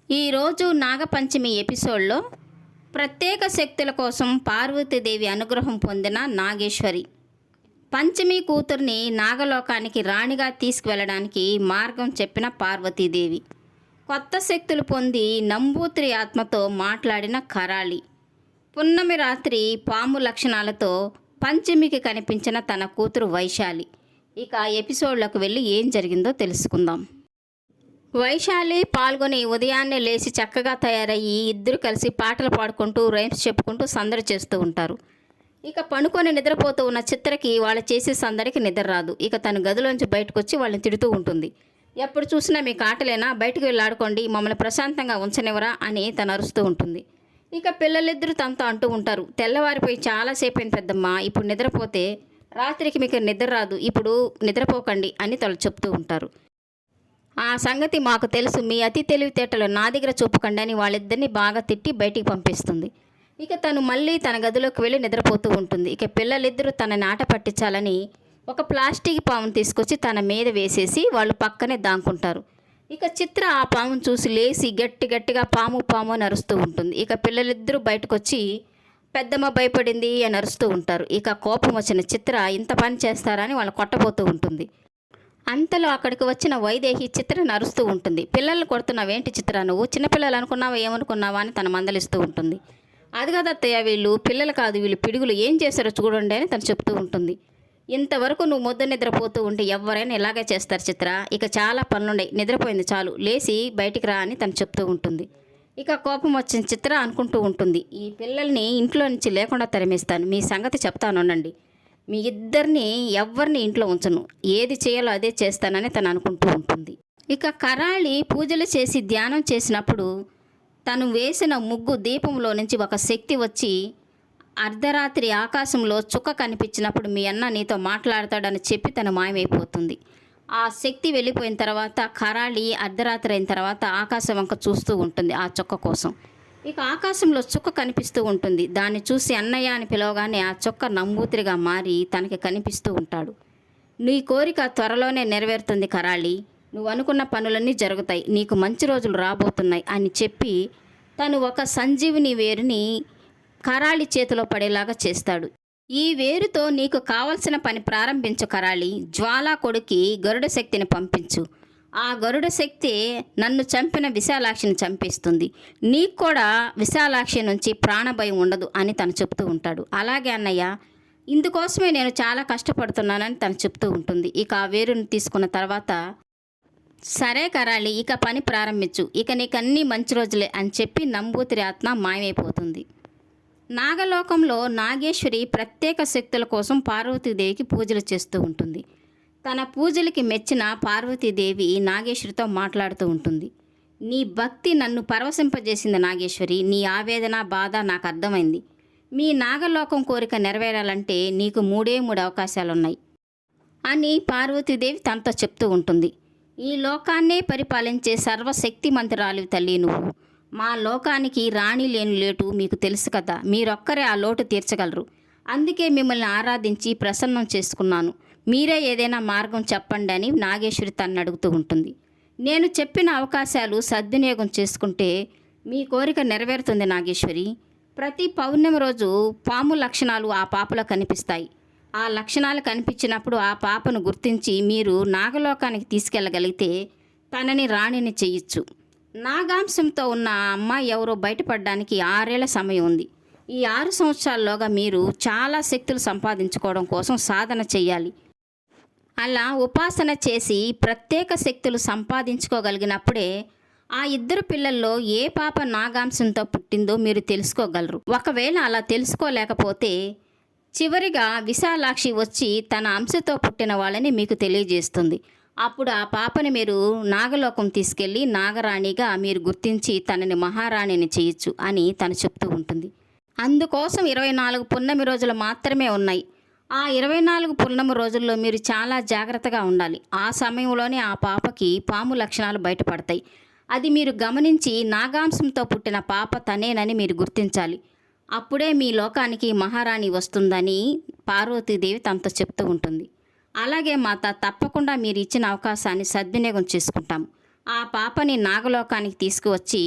ఈరోజు నాగపంచమి ఎపిసోడ్లో ప్రత్యేక శక్తుల కోసం పార్వతీదేవి అనుగ్రహం పొందిన నాగేశ్వరి పంచమి కూతుర్ని నాగలోకానికి రాణిగా తీసుకువెళ్ళడానికి మార్గం చెప్పిన పార్వతీదేవి కొత్త శక్తులు పొంది నంబూత్రి ఆత్మతో మాట్లాడిన కరాళి పున్నమి రాత్రి పాము లక్షణాలతో పంచమికి కనిపించిన తన కూతురు వైశాలి. ఇక ఎపిసోడ్లోకి వెళ్ళి ఏం జరిగిందో తెలుసుకుందాం. వైశాలి పాల్గొని ఉదయాన్నే లేచి చక్కగా తయారయ్యి ఇద్దరు కలిసి పాటలు పాడుకుంటూ రైమ్స్ చెప్పుకుంటూ సందడి చేస్తూ ఉంటారు. ఇక పనుకొని నిద్రపోతూ ఉన్న చిత్రకి వాళ్ళు చేసే సందడికి నిద్ర రాదు. ఇక తన గదిలోంచి బయటకు వచ్చి వాళ్ళని తిడుతూ ఉంటుంది. ఎప్పుడు చూసినా మీకు ఆటలేనా, బయటకు వెళ్ళి ఆడుకోండి, మమ్మల్ని ప్రశాంతంగా ఉంచనివరా అని తను అరుస్తూ ఉంటుంది. ఇక పిల్లలిద్దరూ తనతో అంటూ ఉంటారు, తెల్లవారిపోయి చాలాసేపు అయిన పెద్దమ్మ, ఇప్పుడు నిద్రపోతే రాత్రికి మీకు నిద్ర రాదు, ఇప్పుడు నిద్రపోకండి అని తను చెప్తూ ఉంటారు. ఆ సంగతి మాకు తెలుసు, మీ అతి తెలివితేటలు నా దగ్గర చూపకండి అని వాళ్ళిద్దరిని బాగా తిట్టి బయటికి పంపిస్తుంది. ఇక తను మళ్ళీ తన గదిలోకి వెళ్ళి నిద్రపోతూ ఉంటుంది. ఇక పిల్లలిద్దరూ తనని ఆట పట్టించాలని ఒక ప్లాస్టిక్ పామును తీసుకొచ్చి తన మీద వేసేసి వాళ్ళు పక్కనే దాంకుంటారు. ఇక చిత్ర ఆ పామును చూసి లేచి గట్టిగా పాము పాము అని అరుస్తూ ఉంటుంది. ఇక పిల్లలిద్దరూ బయటకు వచ్చి పెద్దమ్మ భయపడింది అని అరుస్తూ ఉంటారు. ఇక కోపం వచ్చిన చిత్ర ఇంత పని చేస్తారని వాళ్ళు కొట్టబోతూ ఉంటుంది. అంతలో అక్కడికి వచ్చిన వైదేహి చిత్రను అరుస్తూ ఉంటుంది. పిల్లల్ని కొడుతున్నావేంటి చిత్ర, నువ్వు చిన్నపిల్లలు అనుకున్నావా, ఏమనుకున్నావా అని తను మందలిస్తూ ఉంటుంది. అది కదా అత్తయ్య, వీళ్ళు పిల్లలు కాదు, వీళ్ళు పిడుగులు, ఏం చేశారో చూడండి అని తను చెప్తూ ఉంటుంది. ఇంతవరకు నువ్వు మొద్దు నిద్రపోతూ ఉంటే ఎవరైనా ఇలాగే చేస్తారు చిత్ర, ఇక చాలా పనులున్నాయి, నిద్రపోయింది చాలు, లేచి బయటికి రా అని తను చెప్తూ ఉంటుంది. ఇక కోపం వచ్చిన చిత్ర అనుకుంటూ ఉంటుంది, ఈ పిల్లల్ని ఇంట్లో నుంచి లేకుండా తరిమేస్తాను, మీ సంగతి చెప్తానుండండి, మీ ఇద్దరిని ఎవరిని ఇంట్లో ఉంచను, ఏది చేయాలో అదే చేస్తానని తను అనుకుంటూ ఉంటుంది. ఇక కరాళి పూజలు చేసి ధ్యానం చేసినప్పుడు తను వేసిన ముగ్గు దీపంలో నుంచి ఒక శక్తి వచ్చి అర్ధరాత్రి ఆకాశంలో చుక్క కనిపించినప్పుడు మీ అన్న నీతో మాట్లాడతాడని చెప్పి తను మాయమైపోతుంది. ఆ శక్తి వెళ్ళిపోయిన తర్వాత కరాళి అర్ధరాత్రి అయిన తర్వాత ఆకాశం వంక చూస్తూ ఉంటుంది ఆ చుక్క కోసం. ఇక ఆకాశంలో చుక్క కనిపిస్తూ ఉంటుంది. దాన్ని చూసి అన్నయ్య అని పిలవగానే ఆ చుక్క నంబూతిరిగా మారి తనకి కనిపిస్తూ ఉంటాడు. నీ కోరిక త్వరలోనే నెరవేరుతుంది కరాళి, నువ్వు అనుకున్న పనులన్నీ జరుగుతాయి, నీకు మంచి రోజులు రాబోతున్నాయి అని చెప్పి తను ఒక సంజీవిని వేరుని కరాళి చేతిలో పడేలాగా చేస్తాడు. ఈ వేరుతో నీకు కావలసిన పని ప్రారంభించు కరాళి, జ్వాలా కొడుకి గరుడ శక్తిని పంపించు, ఆ గరుడ శక్తి నన్ను చంపిన విశాలాక్షిని చంపేస్తుంది, నీకు కూడా విశాలాక్షి నుంచి ప్రాణభయం ఉండదు అని తను చెప్తూ ఉంటాడు. అలాగే అన్నయ్య, ఇందుకోసమే నేను చాలా కష్టపడుతున్నానని తను చెప్తూ ఉంటుంది. ఇక ఆ వేరుని తీసుకున్న తర్వాత సరే కరాళి, ఇక పని ప్రారంభించు, ఇక నీకు అన్నీ మంచి రోజులే అని చెప్పి నంబూతిరి ఆత్మ మాయమైపోతుంది. నాగలోకంలో నాగేశ్వరి ప్రత్యేక శక్తుల కోసం పార్వతీదేవికి పూజలు చేస్తూ ఉంటుంది. తన పూజలకి మెచ్చిన పార్వతీదేవి నాగేశ్వరితో మాట్లాడుతూ ఉంటుంది. నీ భక్తి నన్ను పరవశింపజేసింది నాగేశ్వరి, నీ ఆవేదన బాధ నాకు అర్థమైంది, మీ నాగలోకం కోరిక నెరవేరాలంటే నీకు మూడే అవకాశాలున్నాయి అని పార్వతీదేవి తనతో చెప్తూ ఉంటుంది. ఈ లోకాన్నే పరిపాలించే సర్వశక్తిమంతురాలివి తల్లి నువ్వు, మా లోకానికి రాణి లేని లోటు మీకు తెలుసు కదా, మీరొక్కరే ఆ లోటు తీర్చగలరు, అందుకే మిమ్మల్ని ఆరాధించి ప్రసన్నం చేసుకున్నాను, మీరే ఏదైనా మార్గం చెప్పండి అని నాగేశ్వరి తనను అడుగుతూ ఉంటుంది. నేను చెప్పిన అవకాశాలు సద్వినియోగం చేసుకుంటే మీ కోరిక నెరవేరుతుంది నాగేశ్వరి. ప్రతి పౌర్ణమి రోజు పాము లక్షణాలు ఆ పాపలో కనిపిస్తాయి. ఆ లక్షణాలు కనిపించినప్పుడు ఆ పాపను గుర్తించి మీరు నాగలోకానికి తీసుకెళ్ళగలిగితే తనని రాణిని చెయ్యొచ్చు. నాగాంశంతో ఉన్న ఆ అమ్మాయి ఎవరో బయటపడడానికి 6 ఏళ్ల సమయం ఉంది. ఈ 6 సంవత్సరాల్లోగా మీరు చాలా శక్తులు సంపాదించుకోవడం కోసం సాధన చెయ్యాలి. అలా ఉపాసన చేసి ప్రత్యేక శక్తులు సంపాదించుకోగలిగినప్పుడే ఆ ఇద్దరు పిల్లల్లో ఏ పాప నాగాంశంతో పుట్టిందో మీరు తెలుసుకోగలరు. ఒకవేళ అలా తెలుసుకోలేకపోతే చివరిగా విశాలాక్షి వచ్చి తన అంశతో పుట్టిన వాళ్ళని మీకు తెలియజేస్తుంది. అప్పుడు ఆ పాపని మీరు నాగలోకం తీసుకెళ్ళి నాగరాణిగా మీరు గుర్తించి తనని మహారాణిని చేయొచ్చు అని తను చెప్తూ ఉంటుంది. అందుకోసం 24 పున్నమి రోజులు మాత్రమే ఉన్నాయి. ఆ 24 పున్నమి రోజుల్లో మీరు చాలా జాగ్రత్తగా ఉండాలి. ఆ సమయంలోనే ఆ పాపకి పాము లక్షణాలు బయటపడతాయి. అది మీరు గమనించి నాగాంశంతో పుట్టిన పాప తనేనని మీరు గుర్తించాలి. అప్పుడే మీ లోకానికి మహారాణి వస్తుందని పార్వతీదేవి తనతో చెప్తూ ఉంటుంది. అలాగే మాత, తప్పకుండా మీరు ఇచ్చిన అవకాశాన్ని సద్వినియోగం చేసుకుంటాం. ఆ పాపని నాగలోకానికి తీసుకువచ్చి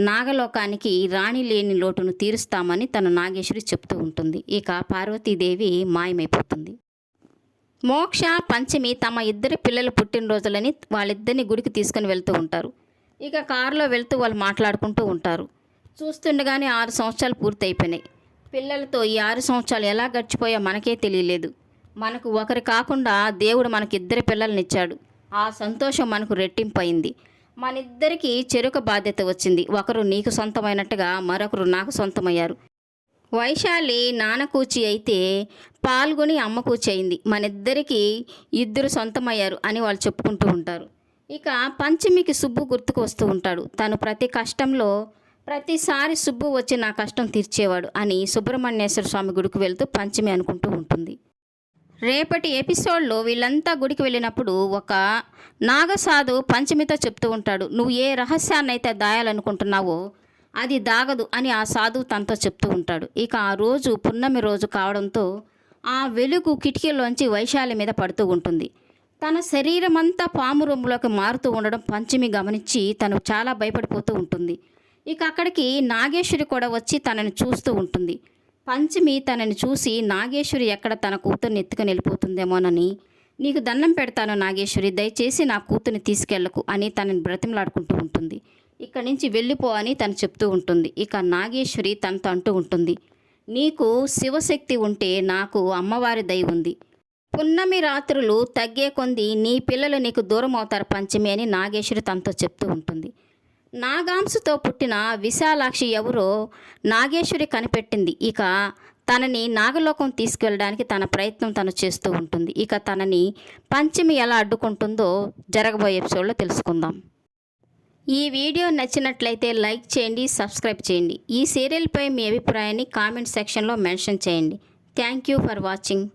నాగలోకానికి రాణి లేని లోటును తీరుస్తామని తన నాగేశ్వరి చెప్తూ ఉంటుంది. ఇక పార్వతీదేవి మాయమైపోతుంది. మోక్ష, పంచమి తమ ఇద్దరి పిల్లల పుట్టినరోజులని వాళ్ళిద్దరిని గుడికి తీసుకుని వెళ్తూ ఉంటారు. ఇక కారులో వెళ్తూ వాళ్ళు మాట్లాడుకుంటూ ఉంటారు. చూస్తుండగానే 6 సంవత్సరాలు పూర్తి అయిపోయినాయి. పిల్లలతో ఈ 6 సంవత్సరాలు ఎలా గడిచిపోయా మనకే తెలియలేదు. మనకు ఒకరి కాకుండా దేవుడు మనకి 2 పిల్లల్నిచ్చాడు. ఆ సంతోషం మనకు రెట్టింపయింది. మనిద్దరికీ చెరొక బాధ్యత వచ్చింది. ఒకరు నీకు సొంతమైనట్టుగా మరొకరు నాకు సొంతమయ్యారు. వైశాలి నాన్నకూచి అయితే పాల్గొని అమ్మకూచి అయింది. మనిద్దరికీ 2 సొంతమయ్యారు అని వాళ్ళు చెప్పుకుంటూ ఉంటారు. ఇక పంచమికి సుబ్బు గుర్తుకు వస్తూ ఉంటాడు. తను ప్రతి కష్టంలో ప్రతిసారి సుబ్బు వచ్చి నా కష్టం తీర్చేవాడు అని సుబ్రహ్మణ్యేశ్వర స్వామి గుడికి వెళ్తూ పంచమి అనుకుంటూ ఉంటుంది. రేపటి ఎపిసోడ్లో వీళ్ళంతా గుడికి వెళ్ళినప్పుడు ఒక నాగసాధు పంచమితో చెప్తూ ఉంటాడు, నువ్వు ఏ రహస్యాన్నైతే దాయాలనుకుంటున్నావో అది దాగదు అని ఆ సాధువు తనతో చెప్తూ ఉంటాడు. ఇక ఆ రోజు పున్నమి రోజు కావడంతో ఆ వెలుగు కిటికీలోంచి వైశాలి మీద పడుతూ ఉంటుంది. తన శరీరం అంతా పాము రొమ్ములోకి మారుతూ ఉండడం పంచమి గమనించి తను చాలా భయపడిపోతూ ఉంటుంది. ఇక అక్కడికి నాగేశ్వరి కూడా వచ్చి తనని చూస్తూ ఉంటుంది. పంచమి తనని చూసి నాగేశ్వరి ఎక్కడ తన కూతుర్ని ఎత్తుకుని వెళ్ళిపోతుందేమోనని, నీకు దండం పెడతాను నాగేశ్వరి, దయచేసి నా కూతుర్ని తీసుకెళ్లకు అని తనని బ్రతిమలాడుకుంటూ ఉంటుంది. ఇక్కడి నుంచి వెళ్ళిపో అని తను చెప్తూ ఉంటుంది. ఇక నాగేశ్వరి తనతో అంటూ ఉంటుంది, నీకు శివశక్తి ఉంటే నాకు అమ్మవారి దయ ఉంది. పున్నమి రాత్రులు తగ్గే కొంది నీ పిల్లలు నీకు దూరం అవుతారు పంచమి అని నాగేశ్వరి తనతో చెప్తూ ఉంటుంది. నాగాంశతో పుట్టిన విశాలాక్షి ఎవరో నాగేశ్వరి కనిపెట్టింది. ఇక తనని నాగలోకం తీసుకెళ్ళడానికి తన ప్రయత్నం తను చేస్తూ ఉంటుంది. ఇక తనని పంచమి ఎలా అడ్డుకుంటుందో జరగబోయే ఎపిసోడ్లో తెలుసుకుందాం. ఈ వీడియో నచ్చినట్లయితే లైక్ చేయండి, సబ్స్క్రైబ్ చేయండి. ఈ సీరియల్పై మీ అభిప్రాయాన్ని కామెంట్ సెక్షన్లో మెన్షన్ చేయండి. Thank you for watching.